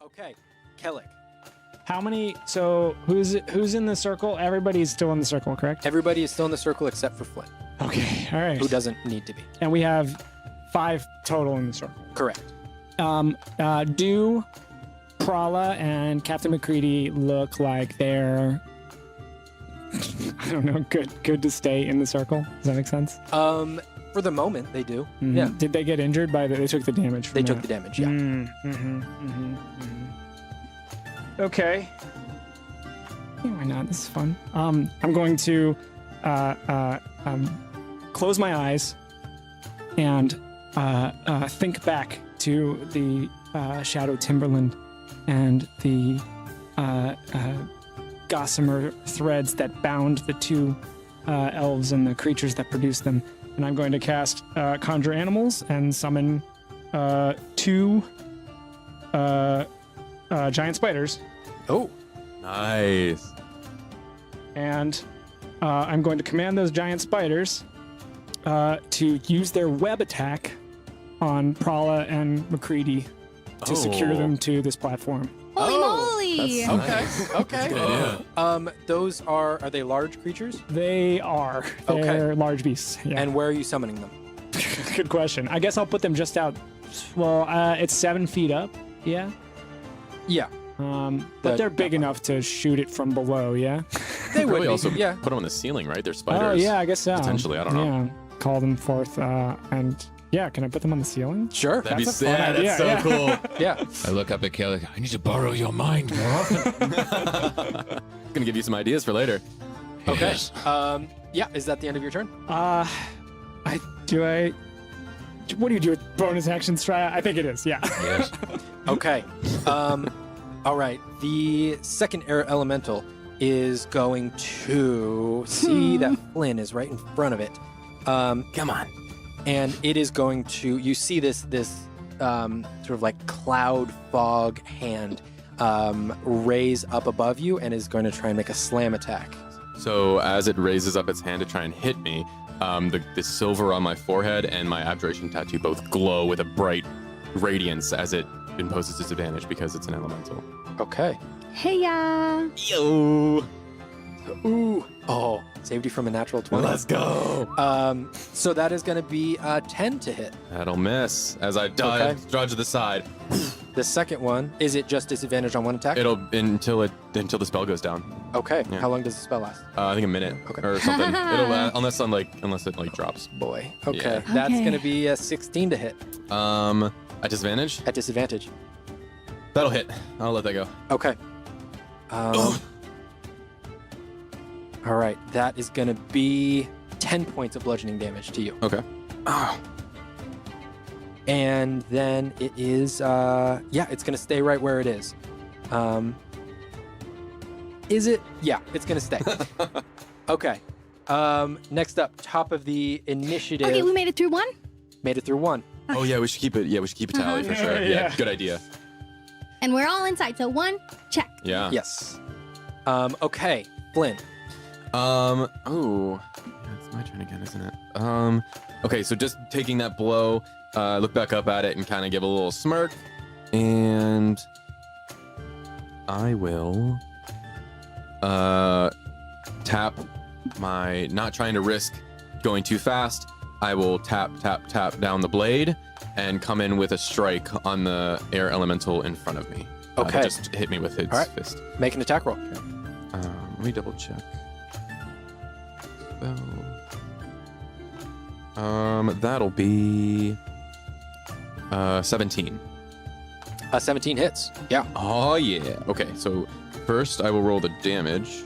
Okay, Kellic. How many? So who's in the circle? Everybody's still in the circle, correct? Everybody is still in the circle except for Flynn, Okay, all right. who doesn't need to be. And we have 5 total in the circle. Correct. Do Prala and Captain McCready look like they're, I don't know, good to stay in the circle? Does that make sense? For the moment, they do. Mhm. Yeah. Did they get injured by the? They took the damage. From They took that. the damage, yeah. Okay. Yeah, why not? This is fun. I'm going to close my eyes and think back to the Shadow Timberland and the gossamer threads that bound the 2 elves and the creatures that produced them. And I'm going to cast Conjure Animals and summon 2 giant spiders. Oh, Nice. And I'm going to command those giant spiders to use their web attack on Prala and McCready to secure them to this platform. Holy moly! okay. Good idea. Those are they large creatures? They are. They're large beasts. Yeah. And where are you summoning them? Good question. I guess I'll put them just out. Well, it's 7 feet up. Yeah. Yeah. But they're big enough to shoot it from below. Yeah. They would Probably be, also yeah. put them on the ceiling, right? They're spiders. Oh yeah, I guess so. Potentially, I don't know. Yeah. Call them forth and. Yeah, can I put them on the ceiling? Sure. That'd be That's a fun sad. idea, That's so yeah. cool. Yeah. I look up at Kelly. I need to borrow your mind more often. Gonna give you some ideas for later. Okay. Yes. Yeah. Is that the end of your turn? What do you do with bonus actions, Straya? I think it is, yeah. Yes. Okay. All right. The second air elemental is going to see that Flynn is right in front of it. Come on. And it is going to. You see this sort of like cloud fog hand raise up above you, and is going to try and make a slam attack. So as it raises up its hand to try and hit me, the silver on my forehead and my abjuration tattoo both glow with a bright radiance as it imposes disadvantage because it's an elemental. Okay. Hey ya! Yo! Ooh. Oh, saved you from a natural 20. Let's go! So that is going to be 10 to hit. That'll miss as I dodge to the side. The second one, is it just disadvantage on one attack? It'll until the spell goes down. Okay. Yeah. How long does the spell last? I think a minute Okay. or something. It'll unless it drops. Boy. Okay. Yeah. That's Okay. going to be a 16 to hit At disadvantage. at disadvantage. That'll hit. I'll let that go. Okay. All right. That is going to be 10 points of bludgeoning damage to you. Okay. And then it is, it's going to stay right where it is. Is it? Yeah, it's going to stay. Okay. Next up, top of the initiative. Okay, we made it through 1. Made it through 1. Oh yeah, we should keep it. Yeah, we should keep a tally for sure. Yeah, Yeah. good idea. And we're all inside, so 1, check. Yeah. Yes. Okay, Flynn. Oh, yeah, it's my turn again, isn't it? Okay, so just taking that blow, look back up at it and kind of give a little smirk, and I will tap my. Not trying to risk going too fast. I will tap down the blade and come in with a strike on the air elemental in front of me. Okay. Just hit me with its All right. fist. Make an attack roll. Let me double check. That'll be 17. 17 hits. Yeah. Oh yeah. Okay, so first I will roll the damage,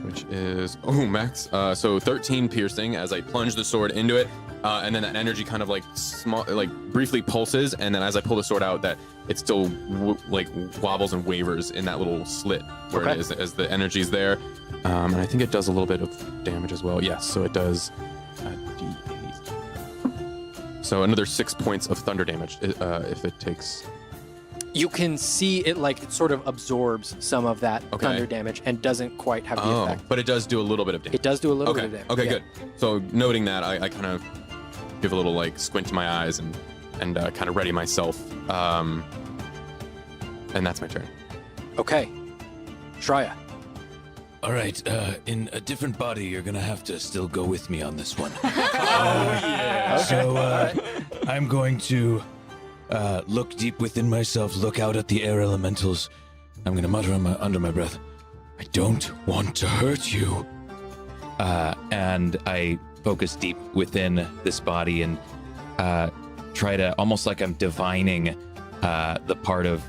which is max. So 13 piercing as I plunge the sword into it, and then that energy kind of like briefly pulses, and then as I pull the sword out, that it still wobbles and wavers in that little slit where Okay. it is as the energy's there, and I think it does a little bit of damage as well. Yes, so it does D8. So another 6 points of thunder damage if it takes. You can see it it sort of absorbs some of that Okay. thunder damage and doesn't quite have the effect. But it does do a little bit of damage. It does do a little Okay. bit of damage. Okay, yeah. good. So noting that, I kind of give a little squint to my eyes and kind of ready myself. And that's my turn. Okay. Shreya. All right, in a different body, you're gonna have to still go with me on this one. So, I'm going to look deep within myself, look out at the air elementals. I'm gonna mutter under my breath, I don't want to hurt you. And I focus deep within this body and try to, almost like I'm divining the part of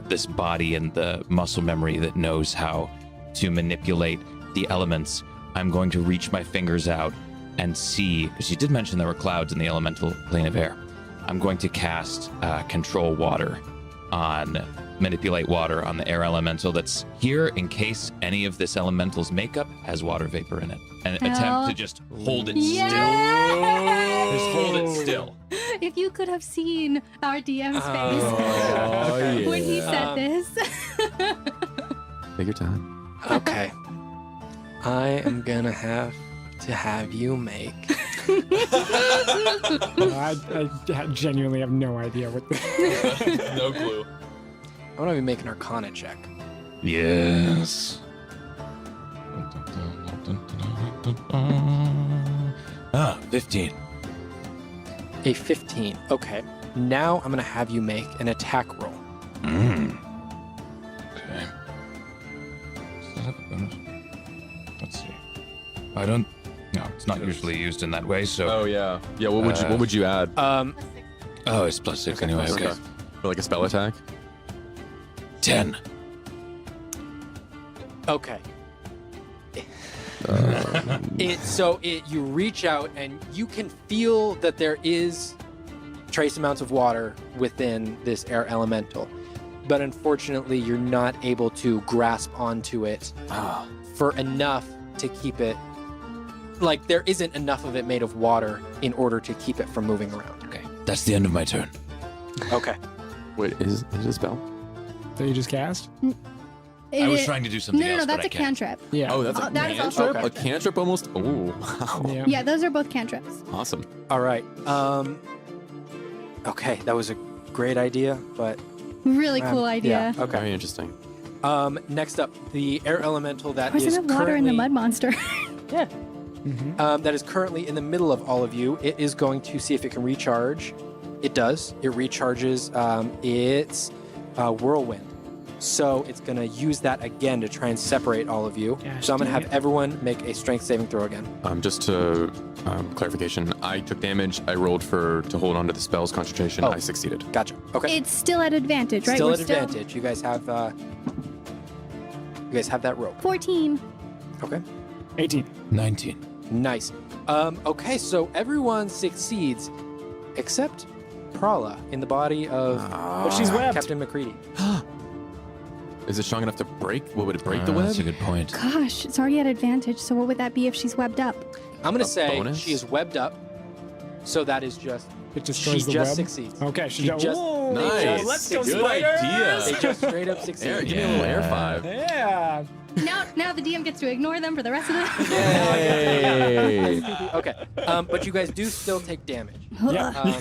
this body and the muscle memory that knows how to manipulate the elements. I'm going to reach my fingers out and see, because you did mention there were clouds in the elemental plane of air. I'm going to cast control water manipulate water on the air elemental that's here in case any of this elemental's makeup has water vapor in it. And attempt to just hold it still. Just hold it still. If you could have seen our DM's face yeah. when he said this. Take your time. Okay. I am gonna have to have you make. I genuinely have no idea what. No clue. I'm gonna be making an Arcana check. Yes. 15. A 15. Okay. Now I'm gonna have you make an attack roll. Okay. Does that have a bonus? Let's see. I don't. No, it's not usually used in that way. So. Oh yeah. Yeah. What would you add? Oh, it's +6 anyway. Okay. For like a spell attack. 10. Okay. You reach out and you can feel that there is trace amounts of water within this air elemental, but unfortunately you're not able to grasp onto it for enough to keep it. Like there isn't enough of it made of water in order to keep it from moving around. Okay, that's the end of my turn. Okay. Wait, is it a spell? That you just cast? I was trying to do something else, No, but that's I a can't. cantrip. Yeah. Oh, that's a that is cantrip? also a A cantrip almost? Oh, wow. Yeah. Yeah, those are both cantrips. Awesome. All right. Okay, that was a great idea, but Really cool idea. Yeah, okay. Very interesting. Next up, the air elemental that There's is enough water in the currently- mud monster. that is currently in the middle of all of you. It is going to see if it can recharge. It does. It recharges its whirlwind. So it's going to use that again to try and separate all of you. Gosh, So I'm going to dang have it. everyone make a strength saving throw again. Just to clarification, I took damage. I rolled to hold on to the spell's concentration. Oh. I succeeded. Gotcha. Okay. It's still at advantage, right? Still We're at advantage. You guys have that rope. 14. Okay. 18. 19. Nice. Okay, so everyone succeeds except Prala in the body of But she's webbed. Captain McCready. Is it strong enough to break? What would it break the web? That's a good point. Gosh, it's already at advantage. So what would that be if she's webbed up? I'm going to A say bonus? she is webbed up. So that is just It she destroys the just web. succeeds. Okay, She just. just- Whoa, Nice. Let's go, Good spiders! idea. They just straight up succeed. Air, give me a little air Yeah. 5. Yeah. Now the DM gets to ignore them for the rest of the. Yay. Okay. But you guys do still take damage. Yeah.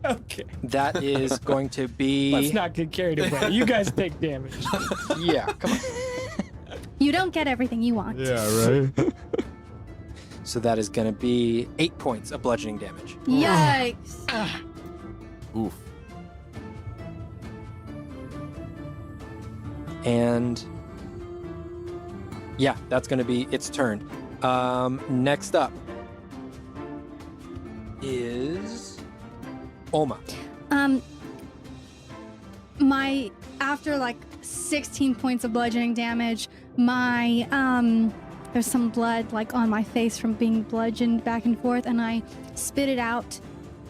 Okay. That is going to be. Let's not get carried away. You guys take damage. Yeah, come on. You don't get everything you want. right. So that is going to be 8 points of bludgeoning damage. Yikes. Oof. And yeah, that's going to be its turn. Next up is Oma. My after like 16 points of bludgeoning damage, my there's some blood like on my face from being bludgeoned back and forth, and I spit it out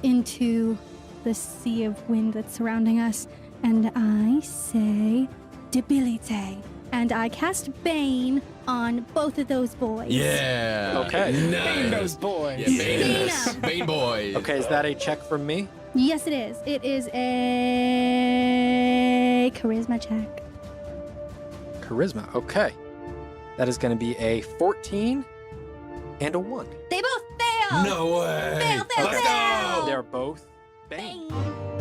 into the sea of wind that's surrounding us, and I say debilite, and I cast Bane on both of those boys. Yeah. Okay. Bang those boys. Yeah, Bane. Bane. Bane boy. Okay, is that a check from me? Yes, it is. It is a charisma check. Charisma. Okay. That is going to be a 14 and a 1. They both fail. No way. Fail, fail, Let's fail. go. They're both bang. Bang.